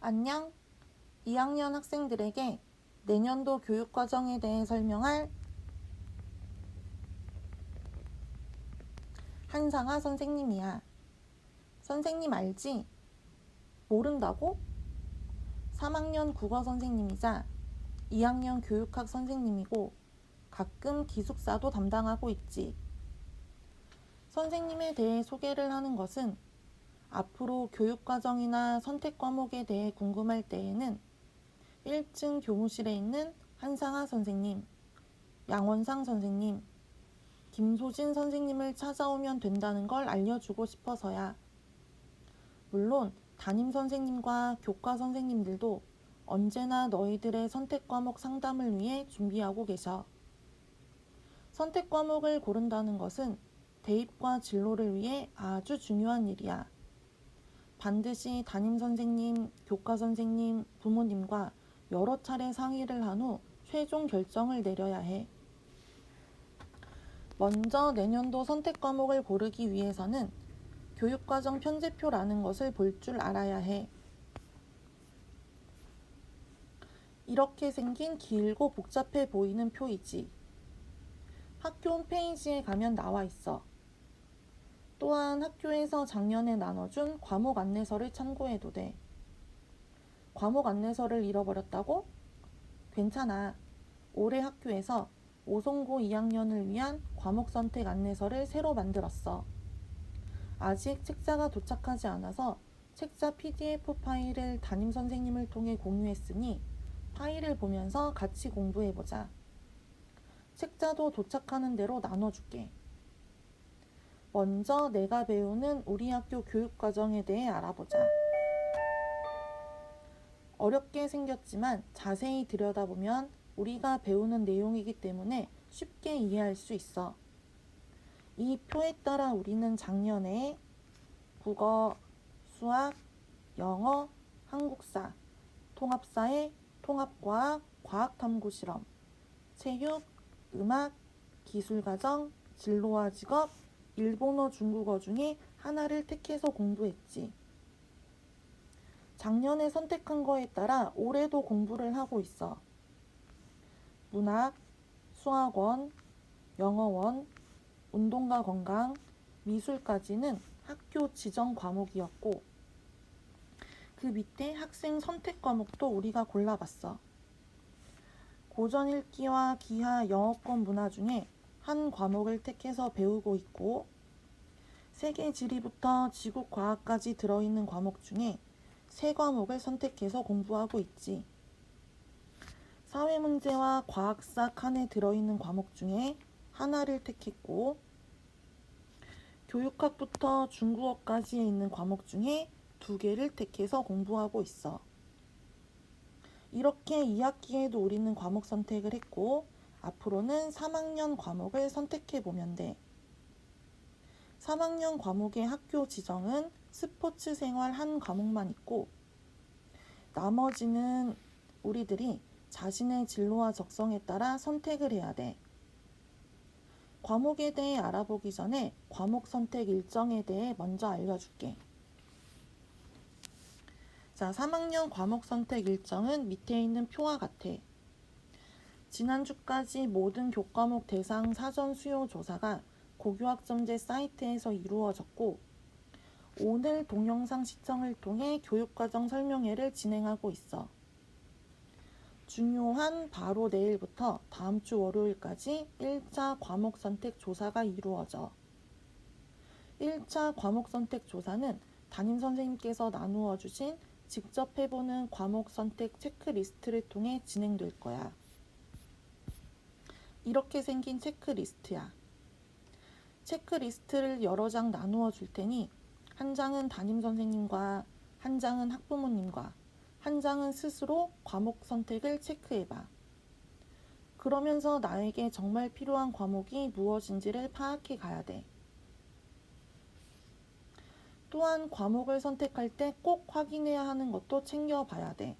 안녕. 2학년 학생들에게 내년도 교육과정에 대해 설명할 한상아 선생님이야. 선생님 알지? 모른다고? 3학년 국어 선생님이자 2학년 교육학 선생님이고 가끔 기숙사도 담당하고 있지. 선생님에 대해 소개를 하는 것은 앞으로 교육과정이나 선택 과목에 대해 궁금할 때에는 1층 교무실에 있는 한상아 선생님, 양원상 선생님, 김소진 선생님을 찾아오면 된다는 걸 알려주고 싶어서야. 물론 담임 선생님과 교과 선생님들도 언제나 너희들의 선택 과목 상담을 위해 준비하고 계셔. 선택 과목을 고른다는 것은 대입과 진로를 위해 아주 중요한 일이야. 반드시 담임 선생님, 교과 선생님, 부모님과 여러 차례 상의를 한 후 최종 결정을 내려야 해. 먼저 내년도 선택 과목을 고르기 위해서는 교육과정 편제표라는 것을 볼 줄 알아야 해. 이렇게 생긴 길고 복잡해 보이는 표이지. 학교 홈페이지에 가면 나와 있어. 또한 학교에서 작년에 나눠준 과목 안내서를 참고해도 돼. 과목 안내서를 잃어버렸다고? 괜찮아. 올해 학교에서 오송고 2학년을 위한 과목 선택 안내서를 새로 만들었어. 아직 책자가 도착하지 않아서 책자 PDF 파일을 담임 선생님을 통해 공유했으니 파일을 보면서 같이 공부해보자. 책자도 도착하는 대로 나눠줄게. 먼저 내가 배우는 우리 학교 교육과정에 대해 알아보자. 어렵게 생겼지만 자세히 들여다보면 우리가 배우는 내용이기 때문에 쉽게 이해할 수 있어. 이 표에 따라 우리는 작년에 국어, 수학, 영어, 한국사, 통합사회, 통합과학, 과학탐구실험, 체육, 음악, 기술과정, 진로와 직업, 일본어, 중국어 중에 하나를 택해서 공부했지. 작년에 선택한 거에 따라 올해도 공부를 하고 있어. 문학, 수학원, 영어원, 운동과 건강, 미술까지는 학교 지정 과목이었고 그 밑에 학생 선택 과목도 우리가 골라봤어. 고전 읽기와 기하, 영어권 문화 중에 한 과목을 택해서 배우고 있고 세계 지리부터 지구 과학까지 들어있는 과목 중에 세 과목을 선택해서 공부하고 있지. 사회 문제와 과학사 칸에 들어있는 과목 중에 하나를 택했고 교육학부터 중국어까지에 있는 과목 중에 2개를 택해서 공부하고 있어. 이렇게 2학기에도 우리는 과목 선택을 했고 앞으로는 3학년 과목을 선택해 보면 돼. 3학년 과목의 학교 지정은 스포츠 생활 한 과목만 있고 나머지는 우리들이 자신의 진로와 적성에 따라 선택을 해야 돼. 과목에 대해 알아보기 전에 과목 선택 일정에 대해 먼저 알려줄게. 자, 3학년 과목 선택 일정은 밑에 있는 표와 같아. 지난주까지 모든 교과목 대상 사전 수요 조사가 고교학점제 사이트에서 이루어졌고 오늘 동영상 시청을 통해 교육과정 설명회를 진행하고 있어. 중요한 바로 내일부터 다음 주 월요일까지 1차 과목 선택 조사가 이루어져. 1차 과목 선택 조사는 담임 선생님께서 나누어 주신 직접 해보는 과목 선택 체크리스트를 통해 진행될 거야. 이렇게 생긴 체크리스트야. 체크리스트를 여러 장 나누어 줄 테니 한 장은 담임 선생님과 한 장은 학부모님과 한 장은 스스로 과목 선택을 체크해봐. 그러면서 나에게 정말 필요한 과목이 무엇인지를 파악해 가야 돼. 또한 과목을 선택할 때 꼭 확인해야 하는 것도 챙겨봐야 돼.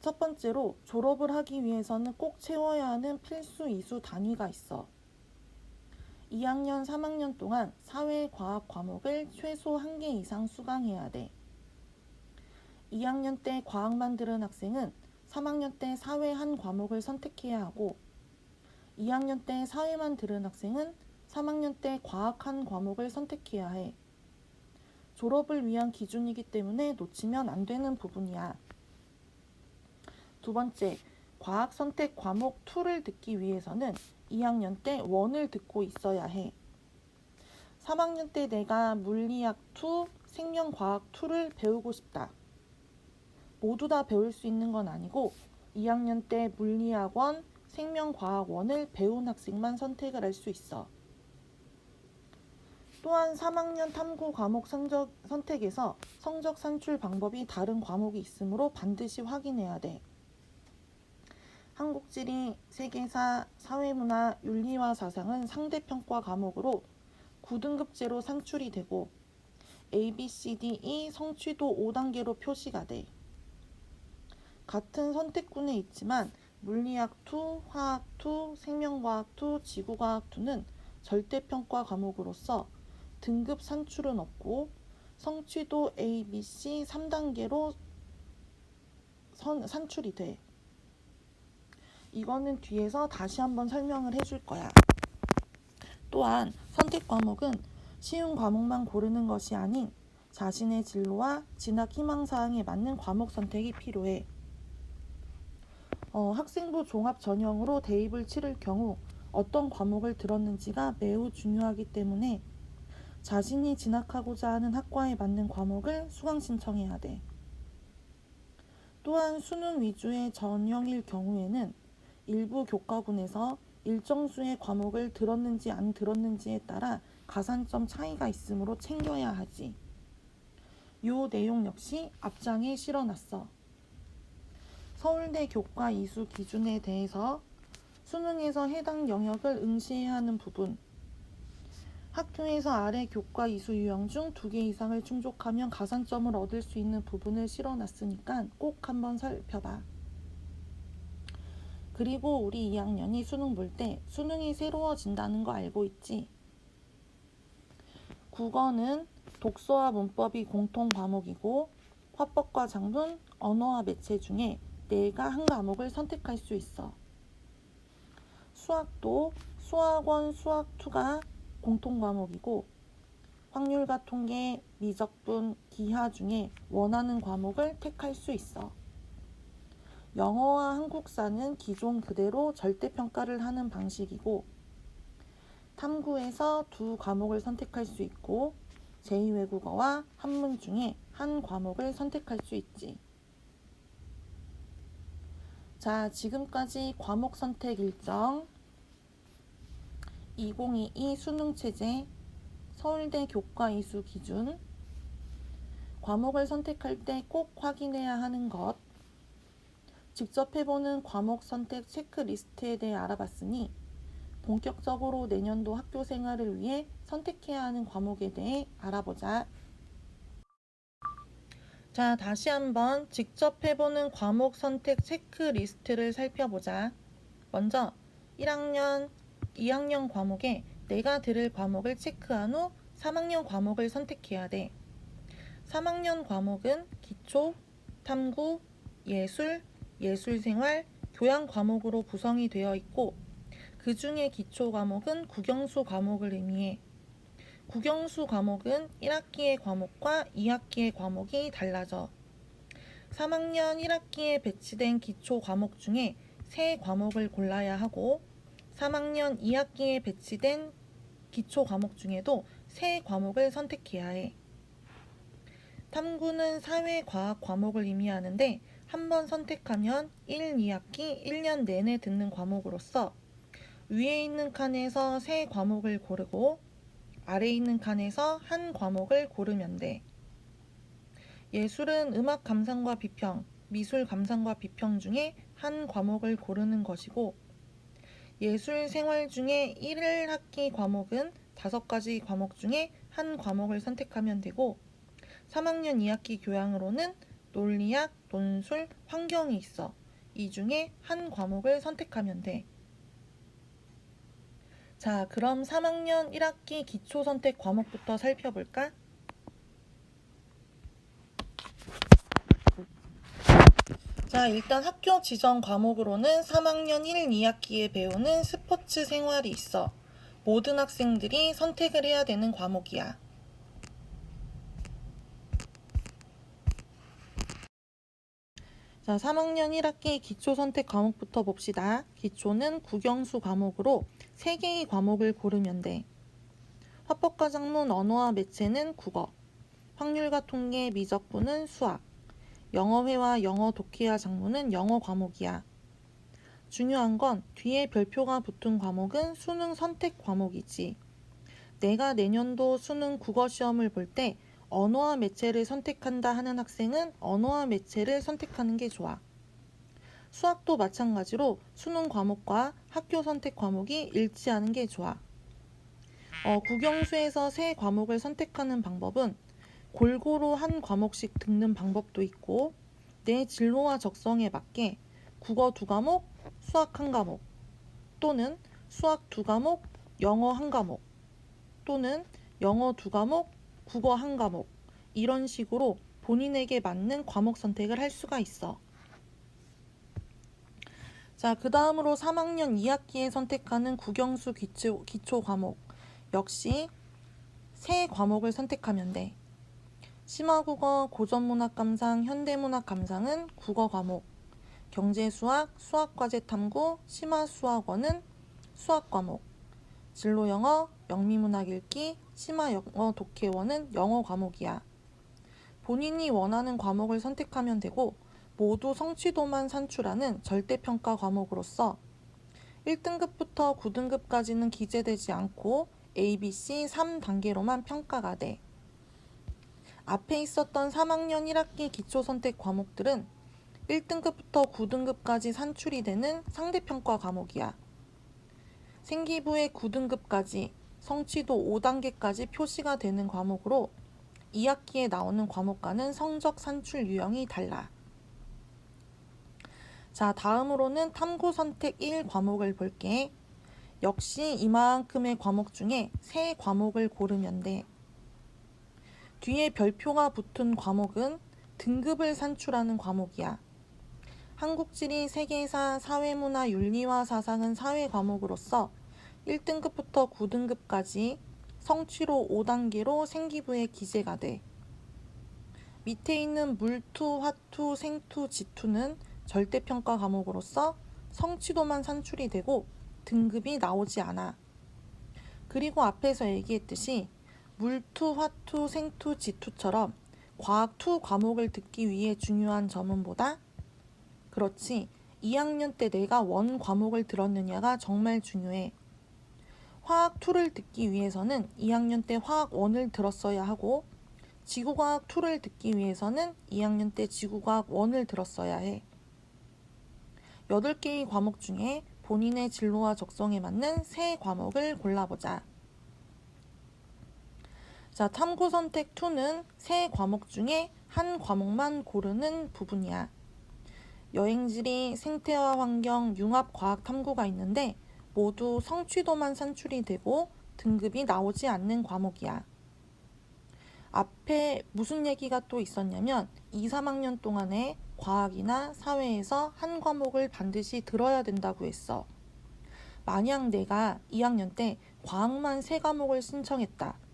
첫 번째로 졸업을 하기 위해서는 꼭 채워야 하는 필수 이수 단위가 있어. 2학년, 3학년 동안 사회과학 과목을 최소 1개 이상 수강해야 돼. 2학년 때 과학만 들은 학생은 3학년 때 사회 한 과목을 선택해야 하고 2학년 때 사회만 들은 학생은 3학년 때 과학 한 과목을 선택해야 해. 졸업을 위한 기준이기 때문에 놓치면 안 되는 부분이야. 두 번째, 과학 선택 과목 2를 듣기 위해서는 2학년 때 1을 듣고 있어야 해. 3학년 때 내가 물리학 2, 생명과학 2를 배우고 싶다. 모두 다 배울 수 있는 건 아니고 2학년 때 물리학 1, 생명과학 1을 배운 학생만 선택을 할 수 있어. 또한 3학년 탐구 과목 선택에서 성적 산출 방법이 다른 과목이 있으므로 반드시 확인해야 돼. 한국지리, 세계사, 사회문화, 윤리와 사상은 상대평가 과목으로 9등급제로 산출이 되고 A, B, C, D, E 성취도 5단계로 표시가 돼. 같은 선택군에 있지만 물리학 2, 화학 2, 생명과학 2, 지구과학 2는 절대평가 과목으로서 등급 산출은 없고 성취도 A, B, C 3단계로 산출이 돼. 이거는 뒤에서 다시 한번 설명을 해줄 거야. 또한 선택 과목은 쉬운 과목만 고르는 것이 아닌 자신의 진로와 진학 희망사항에 맞는 과목 선택이 필요해. 학생부 종합 전형으로 대입을 치를 경우 어떤 과목을 들었는지가 매우 중요하기 때문에 자신이 진학하고자 하는 학과에 맞는 과목을 수강 신청해야 돼. 또한 수능 위주의 전형일 경우에는 일부 교과군에서 일정 수의 과목을 들었는지 안 들었는지에 따라 가산점 차이가 있으므로 챙겨야 하지. 요 내용 역시 앞장에 실어놨어. 서울대 교과 이수 기준에 대해서 수능에서 해당 영역을 응시해야 하는 부분, 학교에서 아래 교과 이수 유형 중 2개 이상을 충족하면 가산점을 얻을 수 있는 부분을 실어놨으니까 꼭 한번 살펴봐. 그리고 우리 2학년이 수능 볼 때 수능이 새로워진다는 거 알고 있지? 국어는 독서와 문법이 공통 과목이고 화법과 장문, 언어와 매체 중에 내가 한 과목을 선택할 수 있어. 수학도 수학원 수학2가 공통 과목이고 확률과 통계, 미적분, 기하 중에 원하는 과목을 택할 수 있어. 영어와 한국사는 기존 그대로 절대평가를 하는 방식이고 탐구에서 2 과목을 선택할 수 있고 제2외국어와 한문 중에 한 과목을 선택할 수 있지. 자, 지금까지 과목 선택 일정 2022 수능체제 서울대 교과 이수 기준 과목을 선택할 때 꼭 확인해야 하는 것 직접 해보는 과목 선택 체크리스트에 대해 알아봤으니 본격적으로 내년도 학교 생활을 위해 선택해야 하는 과목에 대해 알아보자. 자, 다시 한번 직접 해보는 과목 선택 체크리스트를 살펴보자. 먼저 1학년, 2학년 과목에 내가 들을 과목을 체크한 후 3학년 과목을 선택해야 돼. 3학년 과목은 기초, 탐구, 예술, 예술생활, 교양 과목으로 구성이 되어 있고 그 중에 기초 과목은 국영수 과목을 의미해. 국영수 과목은 1학기의 과목과 2학기의 과목이 달라져. 3학년 1학기에 배치된 기초 과목 중에 3 과목을 골라야 하고 3학년 2학기에 배치된 기초 과목 중에도 3 과목을 선택해야 해. 탐구는 사회과학 과목을 의미하는데 한 번 선택하면 1, 2학기 1년 내내 듣는 과목으로서 위에 있는 칸에서 3 과목을 고르고 아래에 있는 칸에서 한 과목을 고르면 돼. 예술은 음악 감상과 비평, 미술 감상과 비평 중에 한 과목을 고르는 것이고 예술 생활 중에 1학기 과목은 5가지 과목 중에 한 과목을 선택하면 되고 3학년 2학기 교양으로는 논리학, 논술, 환경이 있어. 이 중에 한 과목을 선택하면 돼. 자, 그럼 3학년 1학기 기초 선택 과목부터 살펴볼까? 자, 일단 학교 지정 과목으로는 3학년 1, 2학기에 배우는 스포츠 생활이 있어. 모든 학생들이 선택을 해야 되는 과목이야. 자, 3학년 1학기 기초 선택 과목부터 봅시다. 기초는 국영수 과목으로 3개의 과목을 고르면 돼. 화법과 작문, 언어와 매체는 국어, 확률과 통계, 미적분은 수학, 영어회화, 영어 독해와 작문은 영어 과목이야. 중요한 건 뒤에 별표가 붙은 과목은 수능 선택 과목이지. 내가 내년도 수능 국어 시험을 볼 때 언어와 매체를 선택한다 하는 학생은 언어와 매체를 선택하는 게 좋아. 수학도 마찬가지로 수능 과목과 학교 선택 과목이 일치하는 게 좋아. 국영수에서 세 과목을 선택하는 방법은 골고루 한 과목씩 듣는 방법도 있고, 내 진로와 적성에 맞게 국어 2과목, 수학 1과목, 또는 수학 2과목, 영어 1과목, 또는 영어 2과목, 국어 1과목, 이런 식으로 본인에게 맞는 과목 선택을 할 수가 있어. 자, 그 다음으로 3학년 2학기에 선택하는 국영수 기초 과목, 역시 세 과목을 선택하면 돼. 심화국어, 고전문학 감상, 현대문학 감상은 국어 과목, 경제수학, 수학과제 탐구, 심화수학원은 수학 과목, 진로영어, 영미문학 읽기, 심화영어 독해원은 영어 과목이야. 본인이 원하는 과목을 선택하면 되고, 모두 성취도만 산출하는 절대평가 과목으로서 1등급부터 9등급까지는 기재되지 않고 ABC 3단계로만 평가가 돼. 앞에 있었던 3학년 1학기 기초선택 과목들은 1등급부터 9등급까지 산출이 되는 상대평가 과목이야. 생기부의 9등급까지, 성취도 5단계까지 표시가 되는 과목으로 2학기에 나오는 과목과는 성적 산출 유형이 달라. 자, 다음으로는 탐구 선택 1 과목을 볼게. 역시 이만큼의 과목 중에 세 과목을 고르면 돼. 뒤에 별표가 붙은 과목은 등급을 산출하는 과목이야. 한국지리, 세계사, 사회문화, 윤리와 사상은 사회 과목으로서 1등급부터 9등급까지 성취로 5단계로 생기부에 기재가 돼. 밑에 있는 물투, 화투, 생투, 지투는 절대평가 과목으로서 성취도만 산출이 되고 등급이 나오지 않아. 그리고 앞에서 얘기했듯이 물투, 화투, 생투, 지투처럼 과학 투 과목을 듣기 위해 중요한 점은 뭐다? 그렇지, 2학년 때 내가 원 과목을 들었느냐가 정말 중요해. 화학 2를 듣기 위해서는 2학년 때 화학 1을 들었어야 하고, 지구과학 2를 듣기 위해서는 2학년 때 지구과학 1을 들었어야 해. 8개의 과목 중에 본인의 진로와 적성에 맞는 세 과목을 골라보자. 자, 탐구 선택 2는 세 과목 중에 한 과목만 고르는 부분이야. 여행지리, 생태와 환경, 융합과학 탐구가 있는데 모두 성취도만 산출이 되고 등급이 나오지 않는 과목이야. 앞에 무슨 얘기가 또 있었냐면 2, 3학년 동안에 과학이나 사회에서 한 과목을 반드시 들어야 된다고 했어. 만약 내가 2학년 때 과학만 3과목을 신청했다.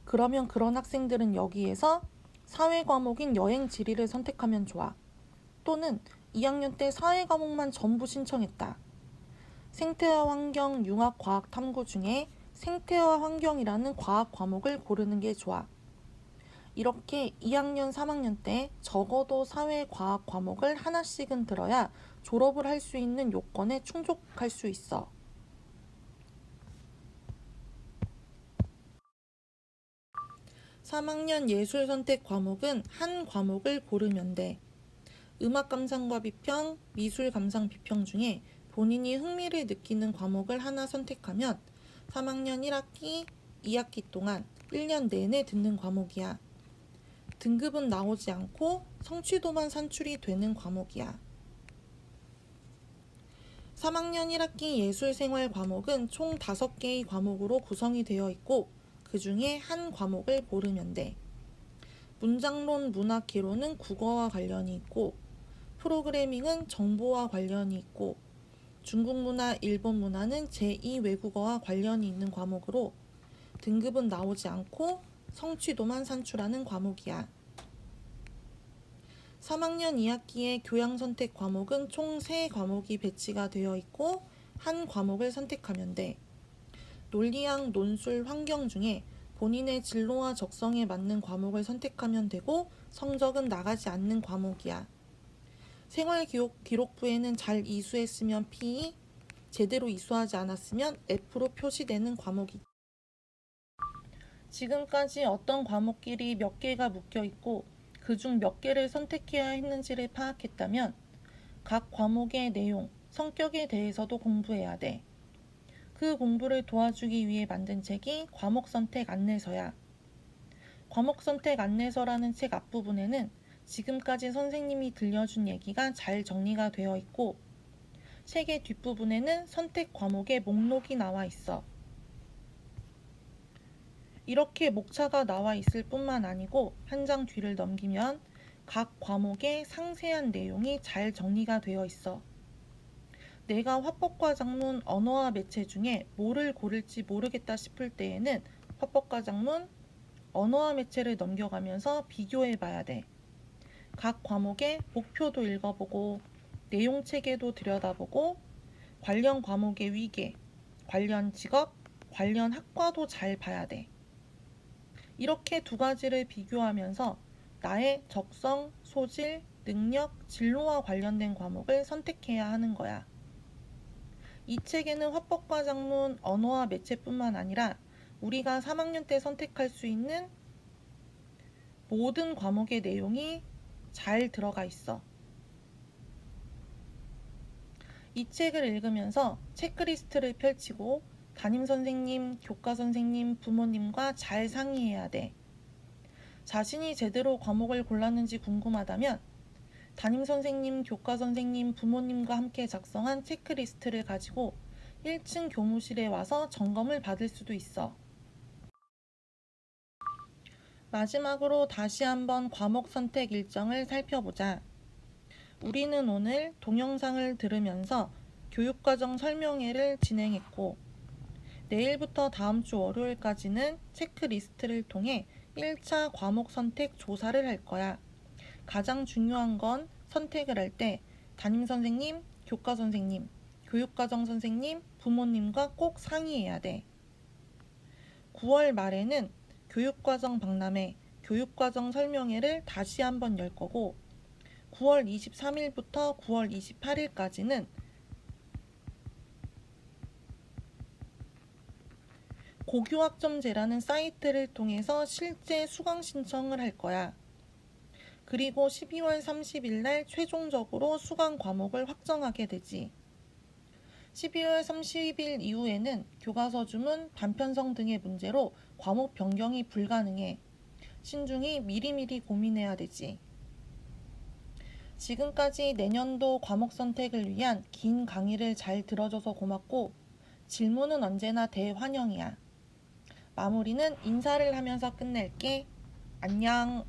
그러면 그런 학생들은 여기에서 사회 과목인 여행 지리를 선택하면 좋아. 또는 2학년 때 사회 과목만 전부 신청했다. 생태와 환경, 융합 과학 탐구 중에 생태와 환경이라는 과학 과목을 고르는 게 좋아. 이렇게 2학년, 3학년 때 적어도 사회 과학 과목을 하나씩은 들어야 졸업을 할 수 있는 요건에 충족할 수 있어. (3학년) 예술 선택 과목은 한 과목을 고르면 돼. 음악 감상과 비평, 미술 감상 비평 중에 본인이 흥미를 느끼는 과목을 하나 선택하면 3학년 1학기, 2학기 동안 1년 내내 듣는 과목이야. 등급은 나오지 않고 성취도만 산출이 되는 과목이야. 3학년 1학기 예술생활 과목은 총 5개의 과목으로 구성이 되어 있고 그 중에 한 과목을 고르면 돼. 문장론, 문학, 개론은 국어와 관련이 있고 프로그래밍은 정보와 관련이 있고 중국 문화, 일본 문화는 제2 외국어와 관련이 있는 과목으로 등급은 나오지 않고 성취도만 산출하는 과목이야. 3학년 2학기의 교양선택 과목은 총 3과목이 배치가 되어 있고 한 과목을 선택하면 돼. 논리학, 논술, 환경 중에 본인의 진로와 적성에 맞는 과목을 선택하면 되고 성적은 나가지 않는 과목이야. 생활기록부에는 잘 이수했으면 P, 제대로 이수하지 않았으면 F로 표시되는 과목이다. 지금까지 어떤 과목끼리 몇 개가 묶여 있고 그중 몇 개를 선택해야 했는지를 파악했다면 각 과목의 내용, 성격에 대해서도 공부해야 돼. 그 공부를 도와주기 위해 만든 책이 과목선택 안내서야. 과목선택 안내서라는 책 앞부분에는 지금까지 선생님이 들려준 얘기가 잘 정리가 되어 있고 책의 뒷부분에는 선택 과목의 목록이 나와 있어. 이렇게 목차가 나와 있을 뿐만 아니고 한 장 뒤를 넘기면 각 과목의 상세한 내용이 잘 정리가 되어 있어. 내가 화법과 작문, 언어와 매체 중에 뭐를 고를지 모르겠다 싶을 때에는 화법과 작문, 언어와 매체를 넘겨가면서 비교해 봐야 돼. 각 과목의 목표도 읽어보고 내용 체계도 들여다보고 관련 과목의 위계, 관련 직업, 관련 학과도 잘 봐야 돼. 이렇게 두 가지를 비교하면서 나의 적성, 소질, 능력, 진로와 관련된 과목을 선택해야 하는 거야. 이 책에는 화법과 작문, 언어와 매체뿐만 아니라 우리가 3학년 때 선택할 수 있는 모든 과목의 내용이 잘 들어가 있어. 이 책을 읽으면서 체크리스트를 펼치고 담임선생님, 교과선생님, 부모님과 잘 상의해야 돼. 자신이 제대로 과목을 골랐는지 궁금하다면 담임선생님, 교과선생님, 부모님과 함께 작성한 체크리스트를 가지고 1층 교무실에 와서 점검을 받을 수도 있어. 마지막으로 다시 한번 과목 선택 일정을 살펴보자. 우리는 오늘 동영상을 들으면서 교육과정 설명회를 진행했고 내일부터 다음 주 월요일까지는 체크리스트를 통해 1차 과목 선택 조사를 할 거야. 가장 중요한 건 선택을 할 때 담임선생님, 교과선생님, 교육과정 선생님, 부모님과 꼭 상의해야 돼. 9월 말에는 교육과정 박람회, 교육과정 설명회를 다시 한번 열 거고 9월 23일부터 9월 28일까지는 고교학점제라는 사이트를 통해서 실제 수강 신청을 할 거야. 그리고 12월 30일 날 최종적으로 수강 과목을 확정하게 되지. 12월 30일 이후에는 교과서 주문, 단편성 등의 문제로 과목 변경이 불가능해. 신중히 미리미리 고민해야 되지. 지금까지 내년도 과목 선택을 위한 긴 강의를 잘 들어줘서 고맙고 질문은 언제나 대환영이야. 마무리는 인사를 하면서 끝낼게. 안녕.